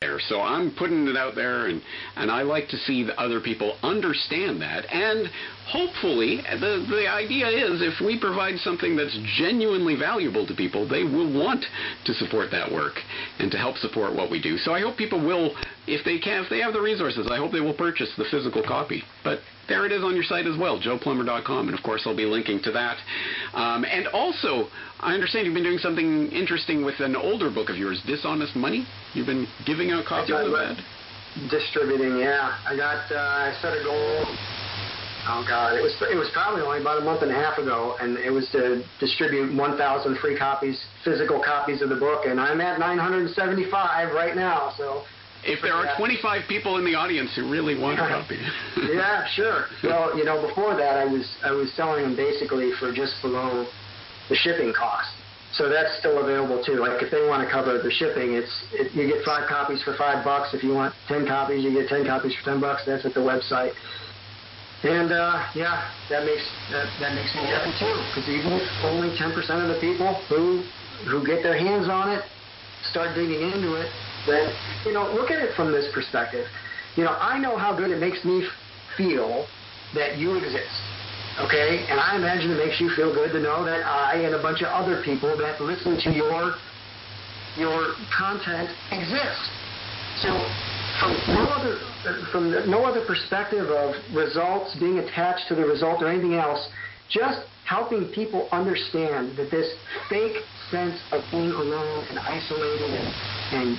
there. So I'm putting it out there, and I like to see the other people understand that. And hopefully, the idea is if we provide something that's genuinely valuable to people, they will want to support that work and to help support what we do. So I hope people will, if they have the resources, I hope they will purchase the physical copy. But there it is on your site as well, joeplumber.com, and of course I'll be linking to that. And also, I understand you've been doing something interesting with an older book of yours, Dishonest Money. You've been giving out copies of that? Distributing, yeah. I set a goal. Oh God, it was probably only about a month and a half ago, and it was to distribute 1,000 free copies, physical copies of the book, and I'm at 975 right now. So if there are 25 people in the audience who really want a copy. Yeah, sure. Well, before that, I was selling them basically for just below the shipping cost. So that's still available too. Like if they want to cover the shipping, you get 5 copies for $5. If you want 10 copies, you get 10 copies for $10. That's at the website. And yeah, that makes me happy too. Because even if only 10% of the people who get their hands on it start digging into it, then look at it from this perspective. I know how good it makes me feel that you exist. Okay, and I imagine it makes you feel good to know that I and a bunch of other people that listen to your content exist. So from no other perspective of results being attached to the result or anything else, just helping people understand that this fake sense of being alone and isolated and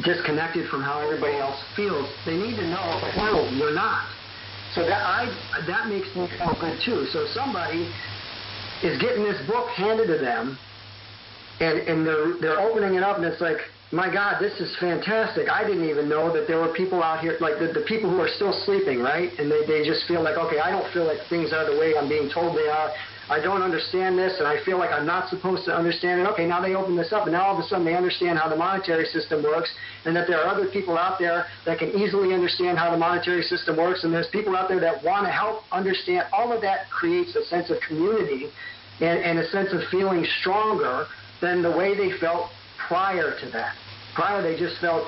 disconnected from how everybody else feels, they need to know that no, you're not. So that makes me feel good too. So somebody is getting this book handed to them, and they're opening it up, and it's like, my God, this is fantastic. I didn't even know that there were people out here, like the people who are still sleeping, right? And they just feel like, okay, I don't feel like things are the way I'm being told they are. I don't understand this, and I feel like I'm not supposed to understand it. Okay, now they open this up, and now all of a sudden they understand how the monetary system works, and that there are other people out there that can easily understand how the monetary system works, and there's people out there that want to help understand. All of that creates a sense of community and a sense of feeling stronger than the way they felt prior to that. Prior, they just felt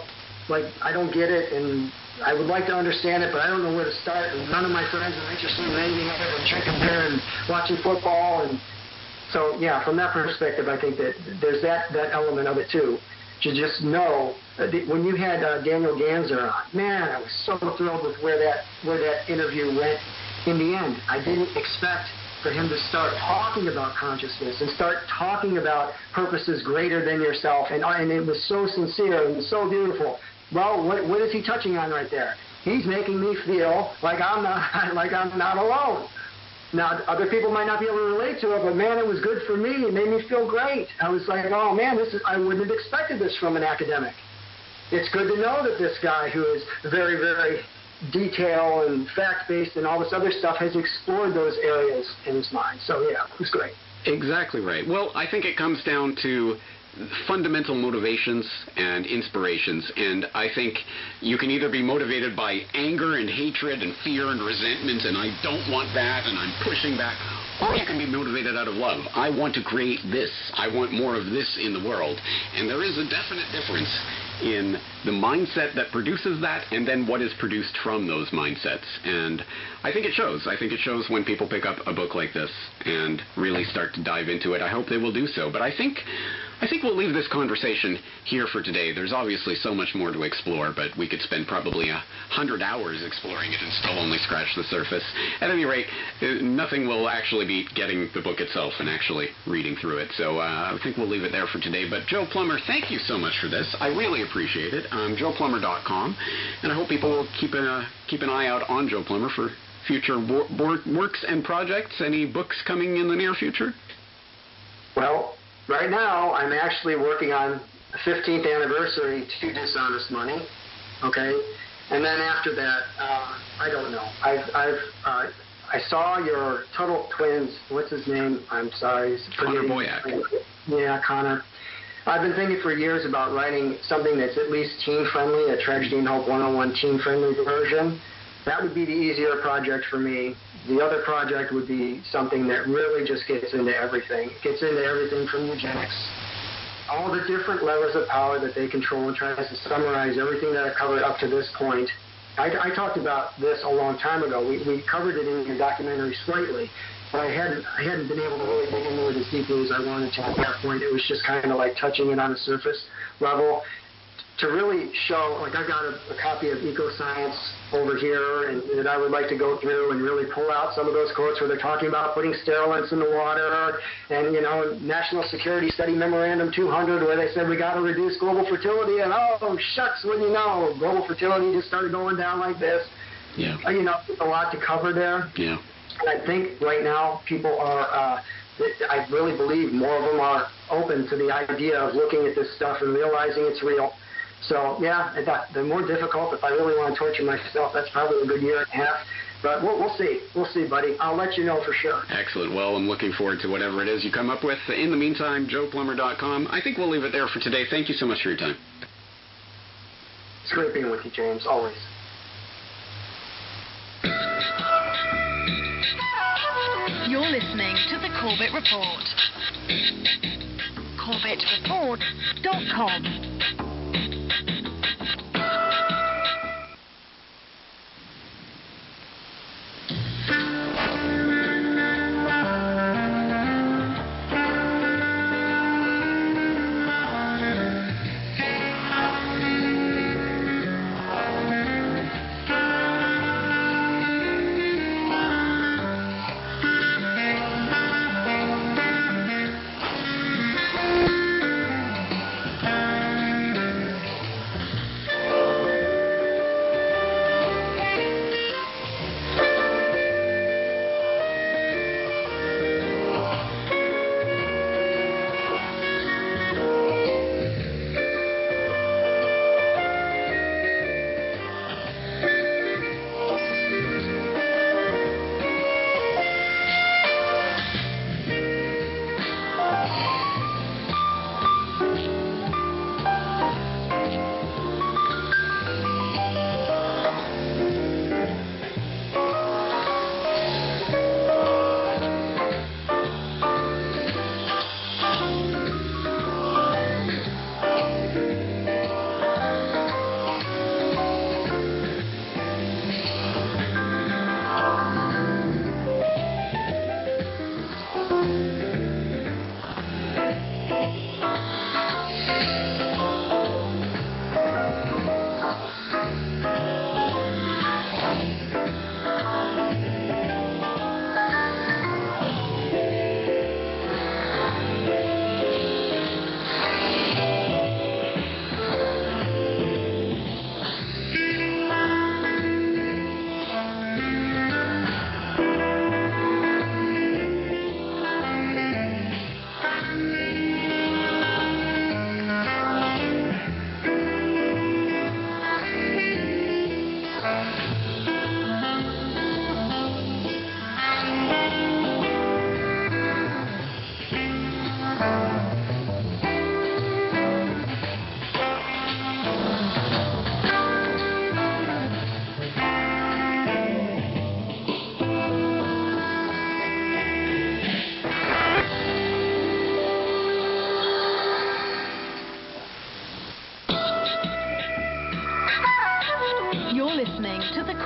like, I don't get it, and I would like to understand it, but I don't know where to start, and none of my friends are interested in anything other than drinking beer and watching football. And so, yeah, from that perspective, I think that there's that element of it, too. To just know, when you had Daniel Ganser on, man, I was so thrilled with where that interview went in the end. I didn't expect for him to start talking about consciousness and start talking about purposes greater than yourself, and it was so sincere and so beautiful. Well, what is he touching on right there? He's making me feel like I'm not alone. Now, other people might not be able to relate to it, but man, it was good for me. It made me feel great. I was like, oh man, I wouldn't have expected this from an academic. It's good to know that this guy who is very, very detail and fact-based and all this other stuff has explored those areas in his mind. So yeah, it was great. Exactly right. Well, I think it comes down to fundamental motivations and inspirations, and I think you can either be motivated by anger and hatred and fear and resentment, and I don't want that and I'm pushing back, or you can be motivated out of love. I want to create this. I want more of this in the world. And there is a definite difference in the mindset that produces that and then what is produced from those mindsets. And I think it shows. I think it shows when people pick up a book like this and really start to dive into it. I hope they will do so. But I think we'll leave this conversation here for today. There's obviously so much more to explore, but we could spend probably 100 hours exploring it and still only scratch the surface. At any rate, nothing will actually beat getting the book itself and actually reading through it. So I think we'll leave it there for today. But Joe Plumber, thank you so much for this. I really appreciate it. I'm joeplumber.com, and I hope people will keep an eye out on Joe Plumber for future works and projects. Any books coming in the near future? Well, right now, I'm actually working on the 15th anniversary to Dishonest Money, okay? And then after that, I don't know. I saw your Tuttle twins. What's his name? I'm sorry. Connor Boyack. Yeah, Connor. I've been thinking for years about writing something that's at least teen-friendly, a Tragedy and Hope 101 teen-friendly version. That would be the easier project for me. The other project would be something that really just gets into everything. It gets into everything from eugenics all the different levers of power that they control and tries to summarize everything that I've covered up to this point. I talked about this a long time ago. We covered it in your documentary slightly, but I hadn't been able to really dig into it as deeply as I wanted to at that point. It was just kind of like touching it on a surface level. To really show, like I've got a copy of Ecoscience over here, and that I would like to go through and really pull out some of those quotes where they're talking about putting sterilants in the water, and National Security Study Memorandum 200, where they said we got to reduce global fertility, and oh shucks, when global fertility just started going down like this. Yeah. There's a lot to cover there. Yeah. And I think right now people are. I really believe more of them are open to the idea of looking at this stuff and realizing it's real. So, yeah, the more difficult, if I really want to torture myself, that's probably a good year and a half. But we'll see. We'll see, buddy. I'll let you know for sure. Excellent. Well, I'm looking forward to whatever it is you come up with. In the meantime, joeplumber.com. I think we'll leave it there for today. Thank you so much for your time. It's great being with you, James, always. You're listening to the Corbett Report. CorbettReport.com.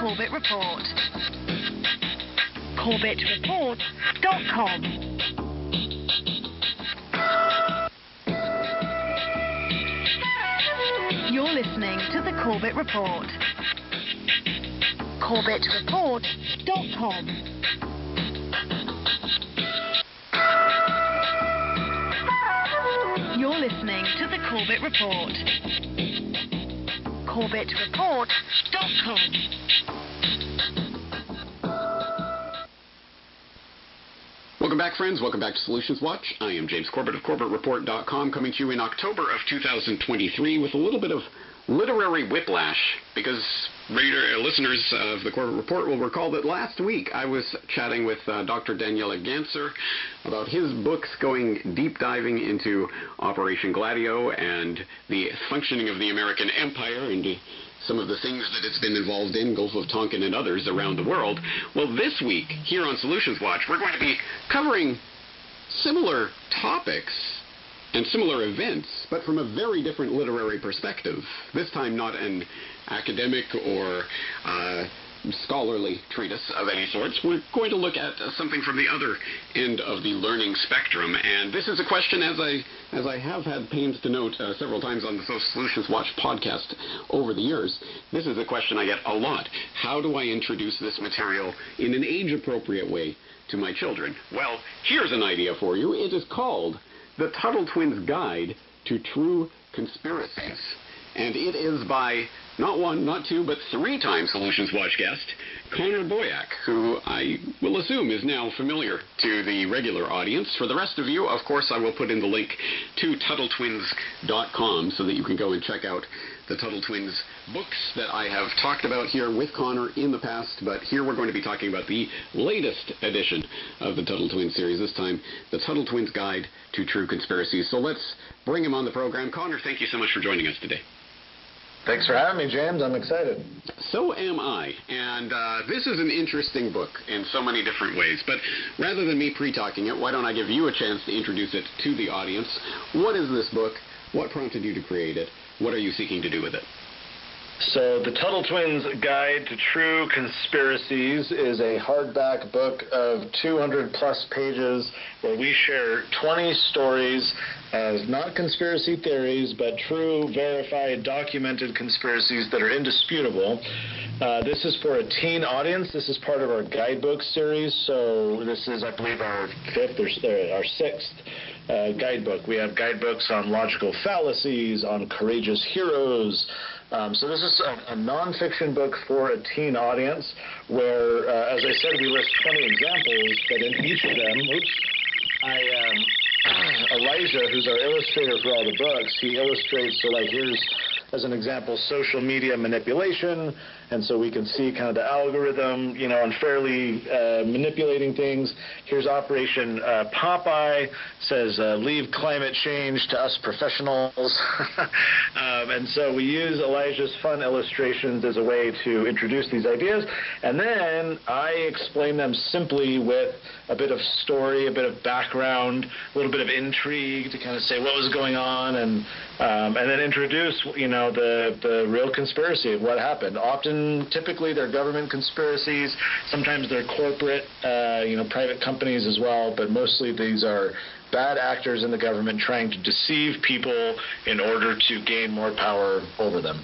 Corbett Report. CorbettReport.com. You're listening to the Corbett Report. CorbettReport.com. You're listening to the Corbett Report. CorbettReport.com. Welcome back, friends. Welcome back to Solutions Watch. I am James Corbett of CorbettReport.com, coming to you in October of 2023 with a little bit of literary whiplash, because listeners of the Corbett Report will recall that last week I was chatting with Dr. Daniela Ganser about his books going deep diving into Operation Gladio and the functioning of the American Empire and some of the things that it's been involved in, Gulf of Tonkin and others around the world. Well, this week, here on Solutions Watch, we're going to be covering similar topics, and similar events, but from a very different literary perspective. This time not an academic or scholarly treatise of any sorts. We're going to look at something from the other end of the learning spectrum, and this is a question, as I have had pains to note several times on the Social Solutions Watch podcast over the years, this is a question I get a lot. How do I introduce this material in an age-appropriate way to my children? Well, here's an idea for you. It is called The Tuttle Twins' Guide to True Conspiracies. And it is by not one, not two, but three-time Solutions Watch guest, Connor Boyack, who I will assume is now familiar to the regular audience. For the rest of you, of course, I will put in the link to TuttleTwins.com so that you can go and check out the Tuttle Twins books that I have talked about here with Connor in the past, but here we're going to be talking about the latest edition of the Tuttle Twins series, this time the Tuttle Twins' Guide to True Conspiracies. So let's bring him on the program. Connor, thank you so much for joining us today. Thanks for having me, James. I'm excited. So am I. And this is an interesting book in so many different ways. But rather than me pre-talking it, why don't I give you a chance to introduce it to the audience? What is this book? What prompted you to create it? What are you seeking to do with it? So the Tuttle Twins' Guide to True Conspiracies is a hardback book of 200-plus pages where we share 20 stories as not conspiracy theories, but true, verified, documented conspiracies that are indisputable. This is for a teen audience. This is part of our guidebook series, so this is, I believe, our sixth guidebook. We have guidebooks on logical fallacies, on courageous heroes. So this is a nonfiction book for a teen audience where, as I said, we list 20 examples, but in each of them, Elijah, who's our illustrator for all the books, he illustrates, so like here's, as an example, social media manipulation, and so we can see kind of the algorithm, unfairly manipulating things. Here's Operation Popeye, says leave climate change to us professionals. And so we use Elijah's fun illustrations as a way to introduce these ideas, and then I explain them simply with a bit of story, a bit of background, a little bit of intrigue to kind of say what was going on, and then introduce, the real conspiracy of what happened. Typically, they're government conspiracies. Sometimes they're corporate, private companies as well, but mostly these are bad actors in the government trying to deceive people in order to gain more power over them.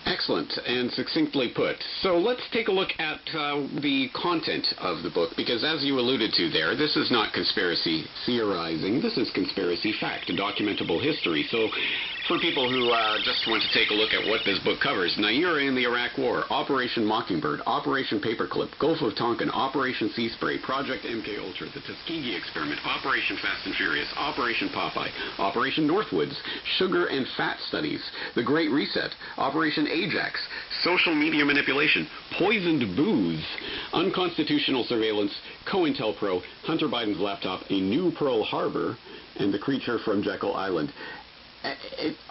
Excellent and succinctly put. So let's take a look at the content of the book, because as you alluded to there, this is not conspiracy theorizing. This is conspiracy fact, documentable history. So for people who just want to take a look at what this book covers, Naira in the Iraq War, Operation Mockingbird, Operation Paperclip, Gulf of Tonkin, Operation Sea Spray, Project MK Ultra, the Tuskegee Experiment, Operation Fast and Furious, Operation Popeye, Operation Northwoods, Sugar and Fat Studies, The Great Reset, Operation Ajax, Social Media Manipulation, Poisoned Booze, Unconstitutional Surveillance, COINTELPRO, Hunter Biden's Laptop, A New Pearl Harbor, and The Creature from Jekyll Island.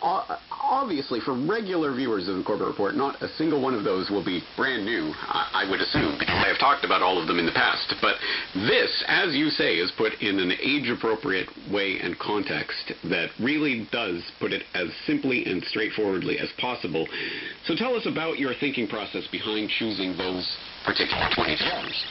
Obviously, for regular viewers of the Corbett Report, not a single one of those will be brand new, I would assume, because I have talked about all of them in the past. But this, as you say, is put in an age-appropriate way and context that really does put it as simply and straightforwardly as possible. So tell us about your thinking process behind choosing those particular 20 chapters.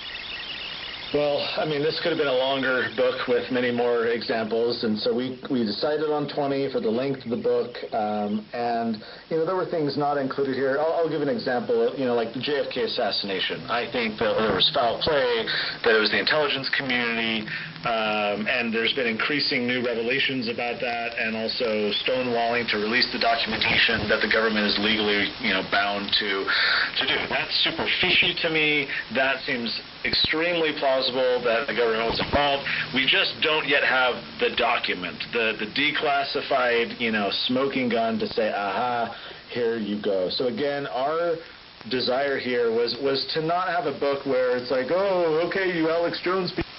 Well, this could have been a longer book with many more examples, and so we decided on 20 for the length of the book, and there were things not included here. I'll give an example, like the JFK assassination. I think that there was foul play, that it was the intelligence community, and there's been increasing new revelations about that, and also stonewalling to release the documentation that the government is legally, bound to do. That's super fishy to me. That seems extremely plausible that the government was involved. We just don't yet have the document, the declassified, smoking gun to say, aha, here you go. So again, our desire here was to not have a book where it's like, oh, okay, you Alex Jones people